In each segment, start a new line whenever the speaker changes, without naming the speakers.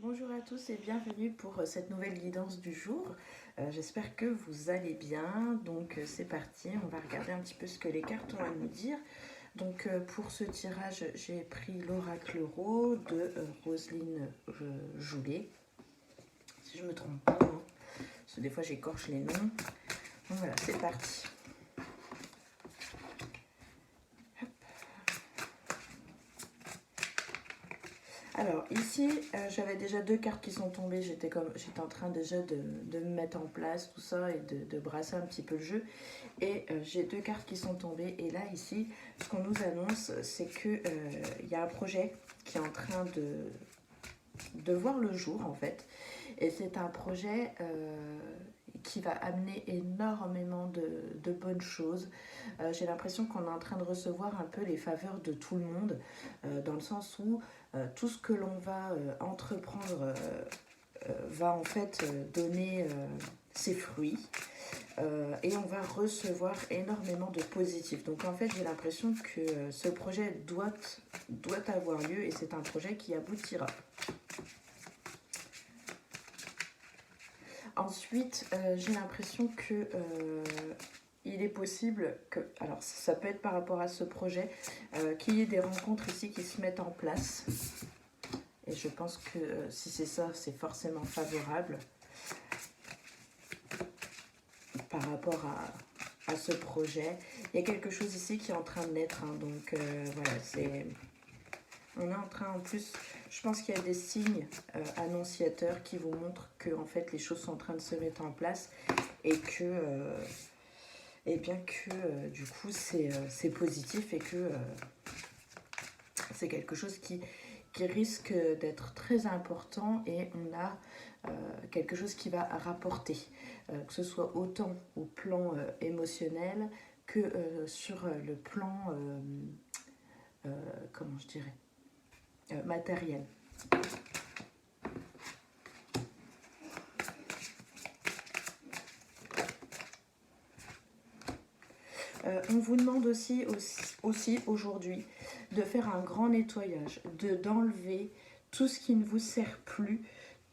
Bonjour à tous et bienvenue pour cette nouvelle guidance du jour. J'espère que vous allez bien. Donc c'est parti, on va regarder un petit peu ce que les cartes ont à nous dire. Donc pour ce tirage, j'ai pris l'Oracle Rose de Roselyne Joulet. Si je ne me trompe pas, hein, parce que des fois j'écorche les noms. Donc voilà, c'est parti. Alors ici, j'avais déjà deux cartes qui sont tombées. J'étais en train déjà de me mettre en place, tout ça, et de brasser un petit peu le jeu. Et j'ai deux cartes qui sont tombées. Et là, ici, ce qu'on nous annonce, c'est qu'il y a un projet qui est en train de voir le jour, en fait. Et c'est un projet qui va amener énormément de bonnes choses. J'ai l'impression qu'on est en train de recevoir un peu les faveurs de tout le monde, dans le sens où tout ce que l'on va entreprendre va en fait donner ses fruits. Et on va recevoir énormément de positifs. Donc en fait, j'ai l'impression que ce projet doit avoir lieu et c'est un projet qui aboutira. Ensuite, j'ai l'impression que il est possible que, alors ça peut être par rapport à ce projet, qu'il y ait des rencontres ici qui se mettent en place. Et je pense que si c'est ça, c'est forcément favorable par rapport à ce projet. Il y a quelque chose ici qui est en train de naître, hein, donc voilà, c'est... On est en train, en plus, je pense qu'il y a des signes annonciateurs qui vous montrent que en fait, les choses sont en train de se mettre en place et que, et bien que du coup, c'est positif et que c'est quelque chose qui risque d'être très important et on a quelque chose qui va rapporter, que ce soit autant au plan émotionnel que sur le plan, comment je dirais, matériel. On vous demande aussi aujourd'hui de faire un grand nettoyage, d'enlever tout ce qui ne vous sert plus,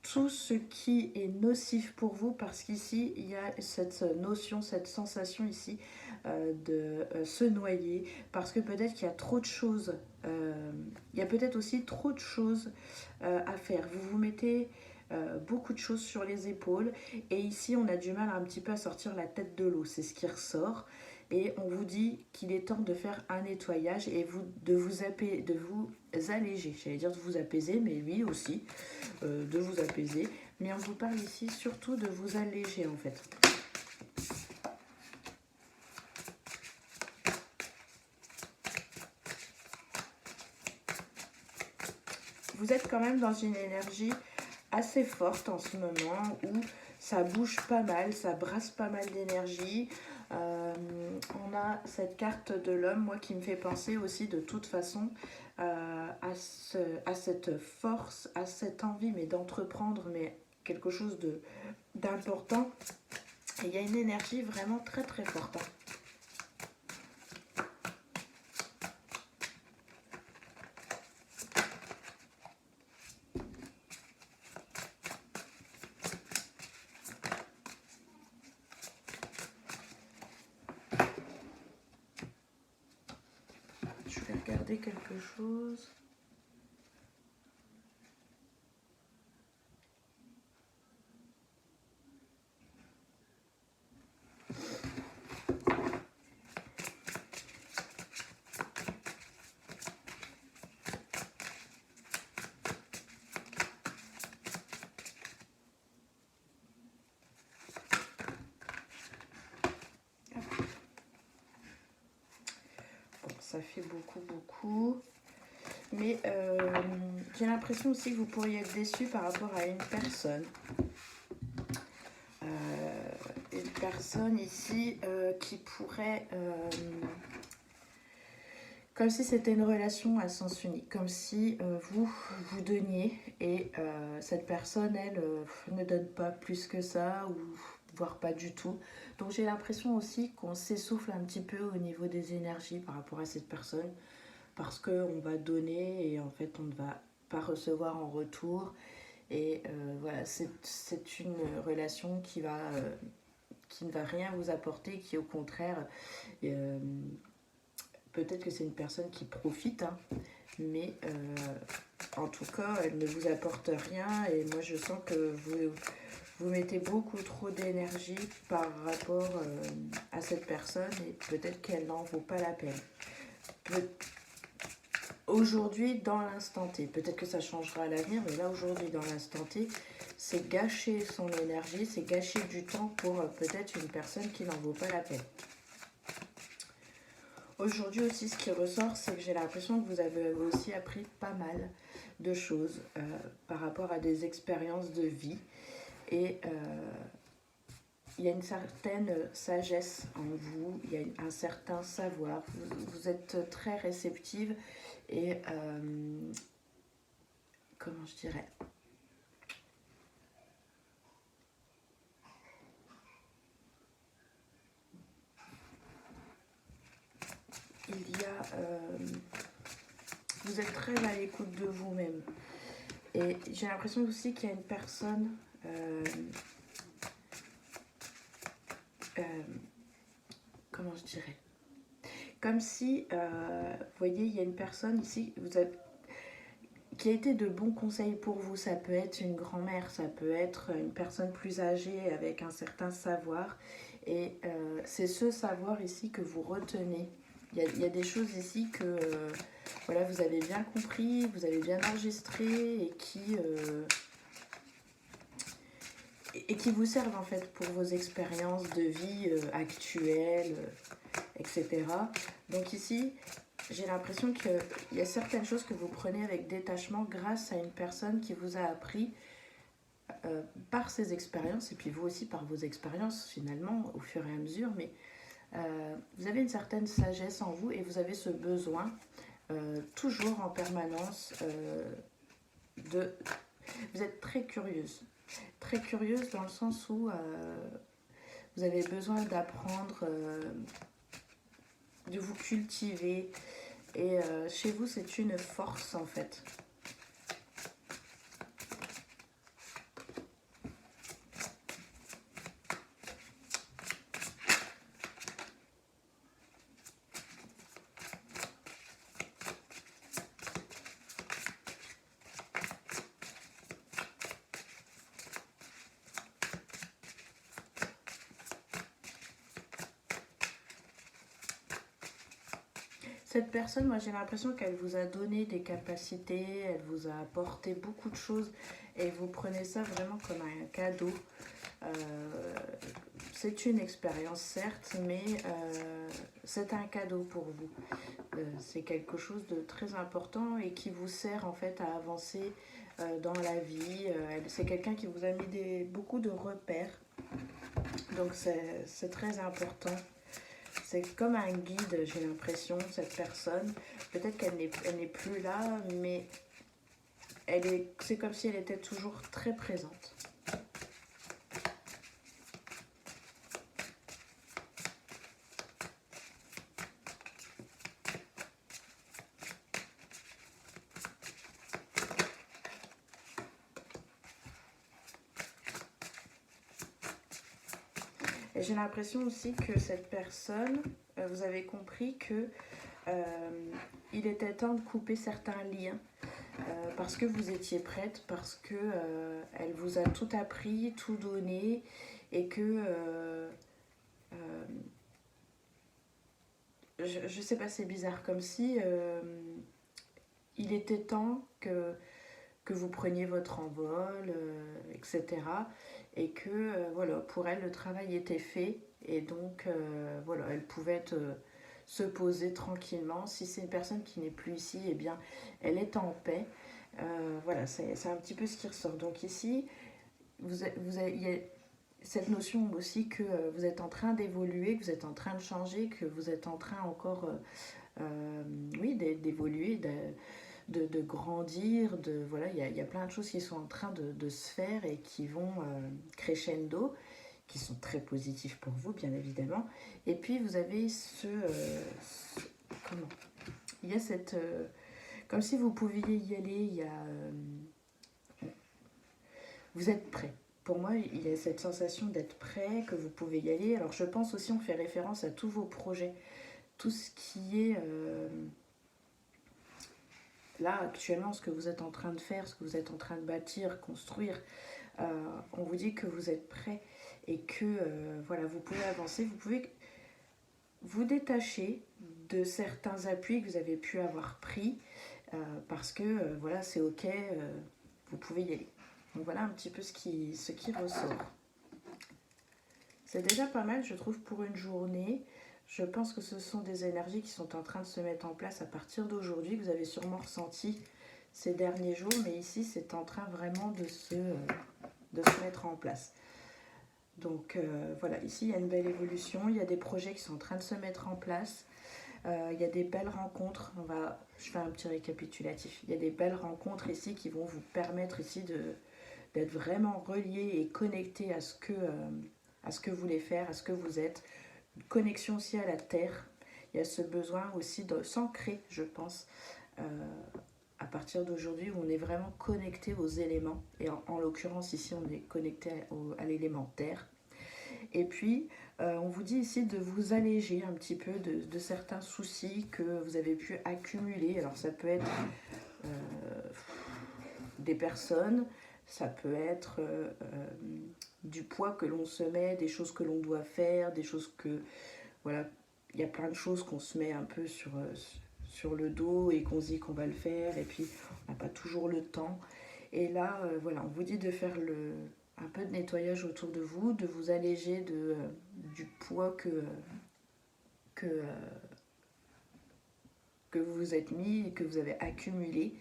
tout ce qui est nocif pour vous, parce qu'ici il y a cette notion, cette sensation ici de se noyer, parce que peut-être qu'il y a trop de choses, il y a peut-être aussi trop de choses à faire. Vous vous mettez beaucoup de choses sur les épaules et ici on a du mal un petit peu à sortir la tête de l'eau, c'est ce qui ressort. Et on vous dit qu'il est temps de faire un nettoyage et de vous alléger. J'allais dire de vous apaiser, mais oui aussi, de vous apaiser. Mais on vous parle ici surtout de vous alléger en fait. Vous êtes quand même dans une énergie assez forte en ce moment où ça bouge pas mal, ça brasse pas mal d'énergie. On a cette carte de l'homme, moi, qui me fait penser aussi de toute façon à cette force, à cette envie, mais d'entreprendre, mais quelque chose d'important. Il y a une énergie vraiment très très forte. Je vais regarder quelque chose. Ça fait beaucoup. Mais j'ai l'impression aussi que vous pourriez être déçu par rapport à une personne. Une personne ici qui pourrait... comme si c'était une relation à sens unique. Comme si vous donniez et cette personne, elle, ne donne pas plus que ça ou voire pas du tout. Donc j'ai l'impression aussi qu'on s'essouffle un petit peu au niveau des énergies par rapport à cette personne. Parce qu'on va donner et en fait on ne va pas recevoir en retour Et voilà, c'est une relation qui ne va rien vous apporter, qui au contraire, euh, peut-être que c'est une personne qui profite, hein, mais en tout cas, elle ne vous apporte rien. Et moi, je sens que vous mettez beaucoup trop d'énergie par rapport à cette personne et peut-être qu'elle n'en vaut pas la peine. Aujourd'hui, dans l'instant T, peut-être que ça changera à l'avenir, mais là, aujourd'hui, dans l'instant T, c'est gâcher son énergie, c'est gâcher du temps pour peut-être une personne qui n'en vaut pas la peine. Aujourd'hui aussi, ce qui ressort, c'est que j'ai l'impression que vous avez aussi appris pas mal de choses par rapport à des expériences de vie. Et il y a une certaine sagesse en vous, il y a un certain savoir. Vous êtes très réceptive et, comment je dirais, il y a... vous êtes très à l'écoute de vous-même. Et j'ai l'impression aussi qu'il y a une personne... comment je dirais, comme si, vous voyez, il y a une personne ici qui a été de bons conseils pour vous. Ça peut être une grand-mère, ça peut être une personne plus âgée avec un certain savoir. Et c'est ce savoir ici que vous retenez. Il y a des choses ici que voilà, vous avez bien compris, vous avez bien enregistré et qui vous servent en fait pour vos expériences de vie actuelles, etc. Donc ici, j'ai l'impression qu'il y a certaines choses que vous prenez avec détachement grâce à une personne qui vous a appris par ses expériences, et puis vous aussi par vos expériences finalement au fur et à mesure, mais vous avez une certaine sagesse en vous et vous avez ce besoin toujours en permanence de... Vous êtes très curieuse dans le sens où vous avez besoin d'apprendre, de vous cultiver. Et chez vous, c'est une force en fait. Cette personne, moi j'ai l'impression qu'elle vous a donné des capacités, elle vous a apporté beaucoup de choses et vous prenez ça vraiment comme un cadeau. C'est une expérience certes, mais c'est un cadeau pour vous. C'est quelque chose de très important et qui vous sert en fait à avancer dans la vie. C'est quelqu'un qui vous a mis beaucoup de repères, donc c'est très important. C'est comme un guide, j'ai l'impression, cette personne. Peut-être qu'elle n'est plus là, mais c'est comme si elle était toujours très présente. Et j'ai l'impression aussi que cette personne, vous avez compris que il était temps de couper certains liens parce que vous étiez prête, parce que elle vous a tout appris, tout donné et que je sais pas, c'est bizarre, comme si il était temps que vous preniez votre envol, etc. Et que voilà, pour elle le travail était fait et donc voilà, elle pouvait se poser tranquillement. Si c'est une personne qui n'est plus ici, eh bien elle est en paix. Voilà, c'est un petit peu ce qui ressort. Donc ici, il y a cette notion aussi que vous êtes en train d'évoluer, que vous êtes en train de changer, que vous êtes en train encore oui, d'évoluer, de grandir, voilà, il y a plein de choses qui sont en train de se faire et qui vont crescendo, qui sont très positifs pour vous, bien évidemment. Et puis, vous avez comment il y a cette... comme si vous pouviez y aller, vous êtes prêt. Pour moi, il y a cette sensation d'être prêt, que vous pouvez y aller. Alors je pense aussi, on fait référence à tous vos projets, tout ce qui est là actuellement, ce que vous êtes en train de faire, ce que vous êtes en train de bâtir, construire. On vous dit que vous êtes prêt et que voilà, vous pouvez avancer, vous pouvez vous détacher de certains appuis que vous avez pu avoir pris parce que voilà, c'est ok, vous pouvez y aller. Donc voilà un petit peu ce qui ressort. C'est déjà pas mal, je trouve, pour une journée. Je pense que ce sont des énergies qui sont en train de se mettre en place à partir d'aujourd'hui, que vous avez sûrement ressenti ces derniers jours, mais ici, c'est en train vraiment de se mettre en place. Donc voilà, ici, il y a une belle évolution, il y a des projets qui sont en train de se mettre en place, il y a des belles rencontres, je fais un petit récapitulatif, il y a des belles rencontres ici qui vont vous permettre ici d'être vraiment reliés et connectés à ce que vous voulez faire, à ce que vous êtes. Une connexion aussi à la terre. Il y a ce besoin aussi de s'ancrer, je pense, à partir d'aujourd'hui où on est vraiment connecté aux éléments. Et en l'occurrence, ici, on est connecté à l'élément terre. Et puis, on vous dit ici de vous alléger un petit peu de certains soucis que vous avez pu accumuler. Alors, ça peut être des personnes, ça peut être du poids que l'on se met, des choses que l'on doit faire, des choses que... Voilà, il y a plein de choses qu'on se met un peu sur le dos et qu'on se dit qu'on va le faire et puis on n'a pas toujours le temps. Et là, voilà, on vous dit de faire un peu de nettoyage autour de vous, de vous alléger du poids que vous vous êtes mis et que vous avez accumulé.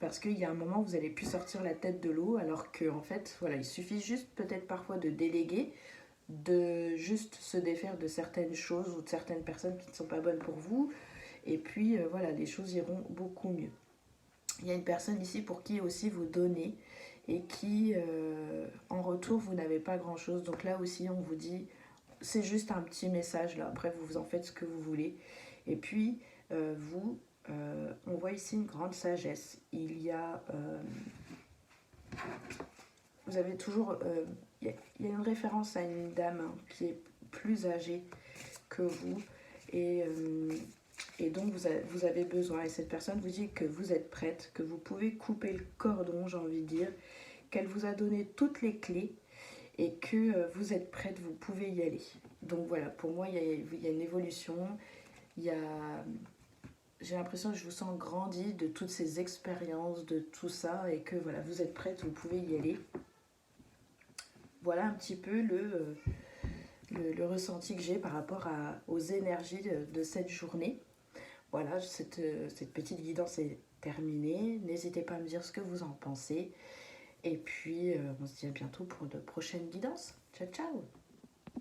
Parce qu'il y a un moment où vous n'allez plus sortir la tête de l'eau, alors que en fait, voilà, il suffit juste peut-être parfois de déléguer, de juste se défaire de certaines choses ou de certaines personnes qui ne sont pas bonnes pour vous. Et puis voilà, les choses iront beaucoup mieux. Il y a une personne ici pour qui aussi vous donnez et qui, en retour, vous n'avez pas grand-chose. Donc là aussi, on vous dit, c'est juste un petit message, là. Après, vous en faites ce que vous voulez. Et puis, on voit ici une grande sagesse. Il y a... vous avez toujours... il y a une référence à une dame qui est plus âgée que vous. Et donc, vous avez besoin. Et cette personne vous dit que vous êtes prête, que vous pouvez couper le cordon, j'ai envie de dire, qu'elle vous a donné toutes les clés et que vous êtes prête, vous pouvez y aller. Donc voilà, pour moi, il y a une évolution. J'ai l'impression que je vous sens grandi de toutes ces expériences, de tout ça, et que voilà, vous êtes prête, vous pouvez y aller. Voilà un petit peu le ressenti que j'ai par rapport aux énergies de cette journée. Voilà, cette petite guidance est terminée. N'hésitez pas à me dire ce que vous en pensez. Et puis, on se dit à bientôt pour de prochaines guidances. Ciao, ciao!